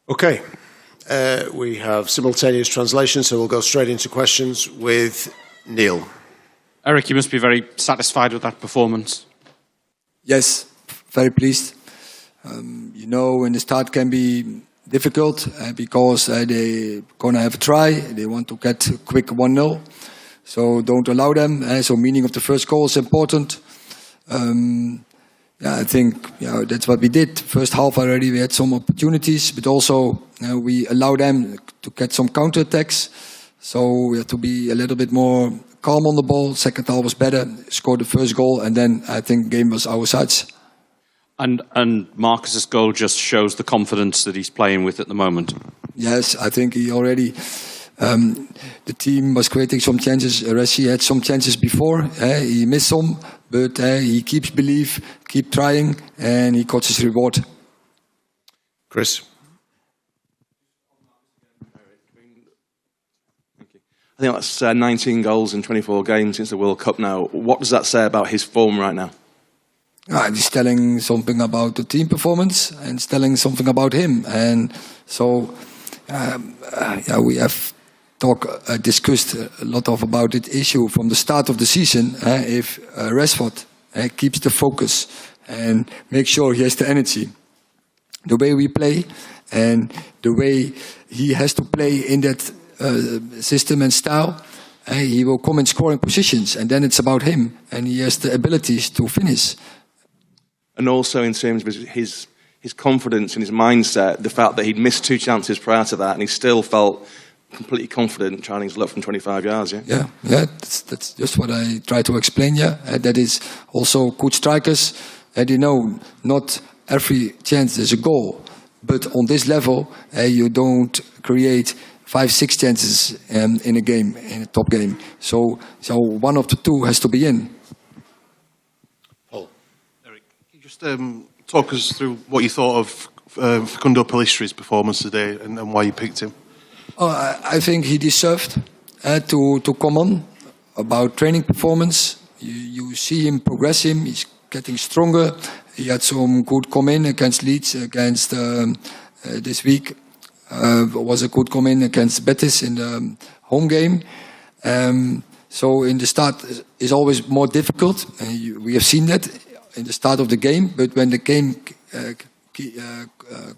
Okay, we have simultaneous translation, so we'll go straight into questions with Neil. Eric, you must be very satisfied with that performance. Yes, very pleased. In the start can be difficult because they're going to have a try. They want to get a quick 1-0. So don't allow them. So meaning of the first goal is important. I think that's what we did. First half already we had some opportunities, but also we allow them to get some counterattacks. So we have to be a little bit more calm on the ball. Second half was better, scored the first goal, and then I think game was our sides. And Marcus's goal just shows the confidence that he's playing with at the moment. Yes, I think he already... the team was creating some chances. Ressi had some chances before. He missed some, but he keeps belief, keep trying, and he got his reward. Chris? I think that's 19 goals in 24 games since the World Cup now. What does that say about his form right now? It's telling something about the team performance and it's telling something about him. And so, we have discussed a lot about this issue from the start of the season. If Rashford keeps the focus and make sure he has the energy, the way we play and the way he has to play in that system and style, he will come in scoring positions, and then it's about him, and he has the abilities to finish. And also in terms of his confidence and his mindset, the fact that he'd missed 2 chances prior to that, and he still felt completely confident trying his luck from 25 yards. Yeah. That's just what I try to explain. That is also good strikers, and not every chance is a goal, but on this level, you don't create 5-6 chances in a game, in a top game. So one of the 2 has to be in. Paul. Eric, can you just talk us through what you thought of Facundo Pellistri's performance today and why you picked him? I think he deserved to come on. About training performance, you see him progressing. He's getting stronger. He had some good come in against Leeds, against this week. Was a good come in against Betis in the home game. So in the start is always more difficult. We have seen that in the start of the game, but when the game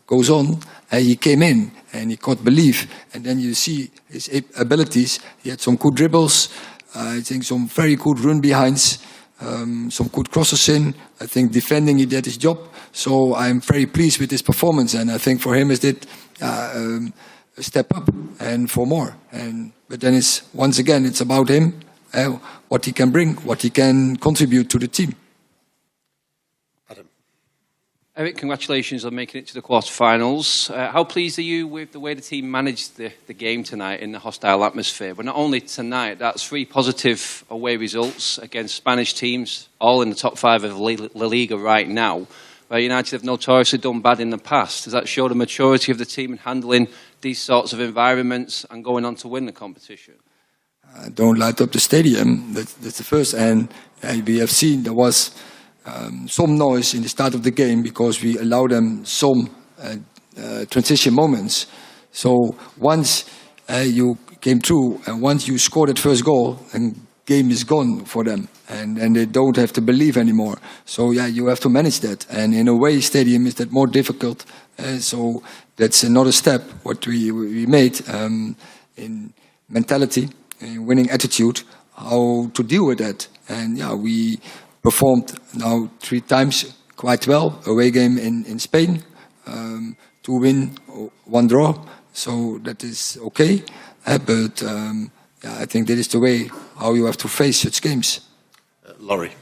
goes on, he came in and he got belief, and then you see his abilities. He had some good dribbles, I think some very good run behinds, some good crosses in. I think defending, he did his job. So I'm very pleased with his performance, and I think for him is that a step up and for more. But then once again it's about him, what he can bring, what he can contribute to the team. Eric, congratulations on making it to the quarterfinals. How pleased are you with the way the team managed the game tonight in the hostile atmosphere? But not only tonight, that's 3 positive away results against Spanish teams, all in the top 5 of La Liga right now, where United have notoriously done bad in the past. Does that show the maturity of the team in handling these sorts of environments and going on to win the competition? Don't light up the stadium. That's the first. And we have seen there was some noise in the start of the game because we allowed them some transition moments. So once you came through and once you scored that first goal, and game is gone for them, and they don't have to believe anymore. So you have to manage that, and in a way stadium is that more difficult. So that's another step what we made in mentality, in winning attitude, how to deal with that. And we performed now 3 times quite well. Away game in Spain, 2 win, 1 draw. So that is okay. But I think that is the way how you have to face such games. Laurie.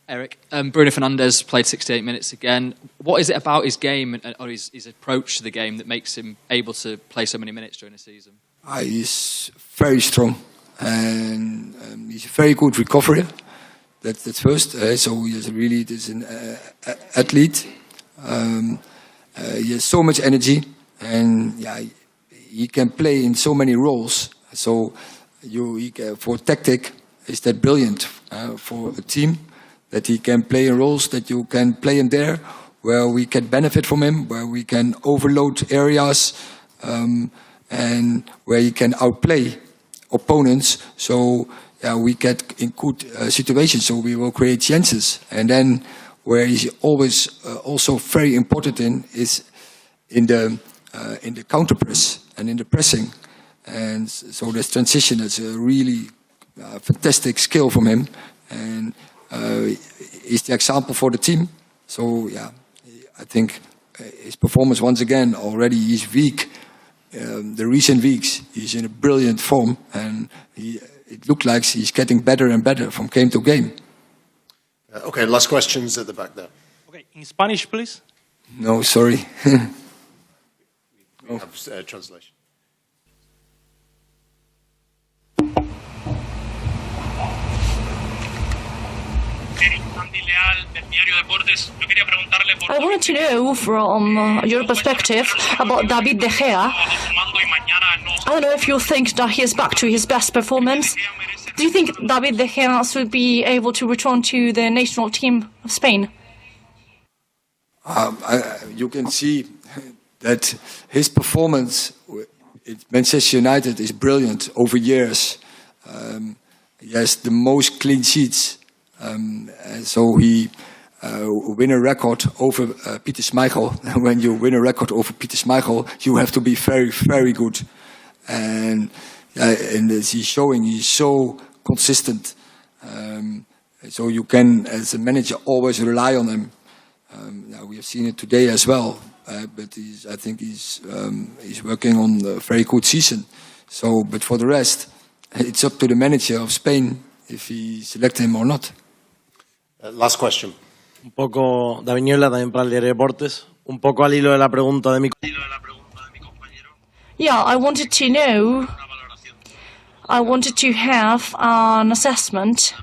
Eric, Bruno Fernandes played 68 minutes again. What is it about his game or his approach to the game that makes him able to play so many minutes during the season? He's very strong and he's a very good recovery. That's first. So he is really an athlete. He has so much energy, and he can play in so many roles. So for tactic, is that brilliant for a team that he can play in roles that you can play him there, where we can benefit from him, where we can overload areas, and where he can outplay opponents. So yeah, we get in good situations, so we will create chances. And then where he's always also very important in is in the counter press and in the pressing. And so this transition is a really fantastic skill from him, and he's the example for the team. So yeah, I think his performance once again already is weak. The recent weeks he's in a brilliant form, and it looks like he's getting better and better from game to game. Okay, last questions at the back there. Okay, in Spanish, please. No, sorry. We have translation. I wanted to know from your perspective about David De Gea. I don't know if you think that he is back to his best performance. Do you think David De Gea should be able to return to the national team of Spain? You can see that his performance at Manchester United is brilliant over years. He has the most clean sheets. So he win a record over Peter Schmeichel. When you win a record over Peter Schmeichel, you have to be very, very good. And as he's showing, he's so consistent. So you can, as a manager, always rely on him. Now we have seen it today as well. But I think he's working on a very good season. So, but for the rest, it's up to the manager of Spain if he selects him or not. Last question. Un poco, David Niebla, también para el diario Deportes. Un poco al hilo de la pregunta de mi compañero. Yeah, I wanted to have an assessment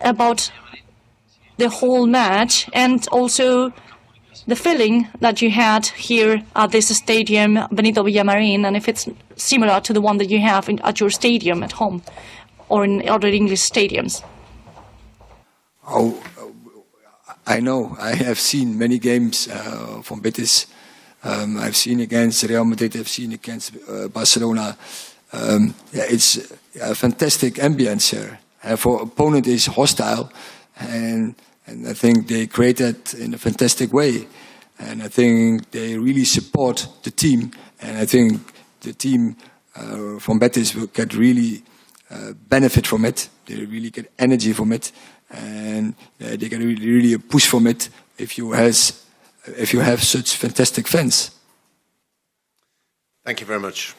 about the whole match and also the feeling that you had here at this stadium, Benito Villamarín, and if it's similar to the one that you have at your stadium at home or in other English stadiums. Oh, I know. I have seen many games from Betis. I've seen against Real Madrid. I've seen against Barcelona. It's a fantastic ambience here. For opponent is hostile, and I think they create that in a fantastic way. And I think they really support the team. And I think the team from Betis will get really benefit from it. They really get energy from it. And they get really a push from it if you have such fantastic fans. Thank you very much.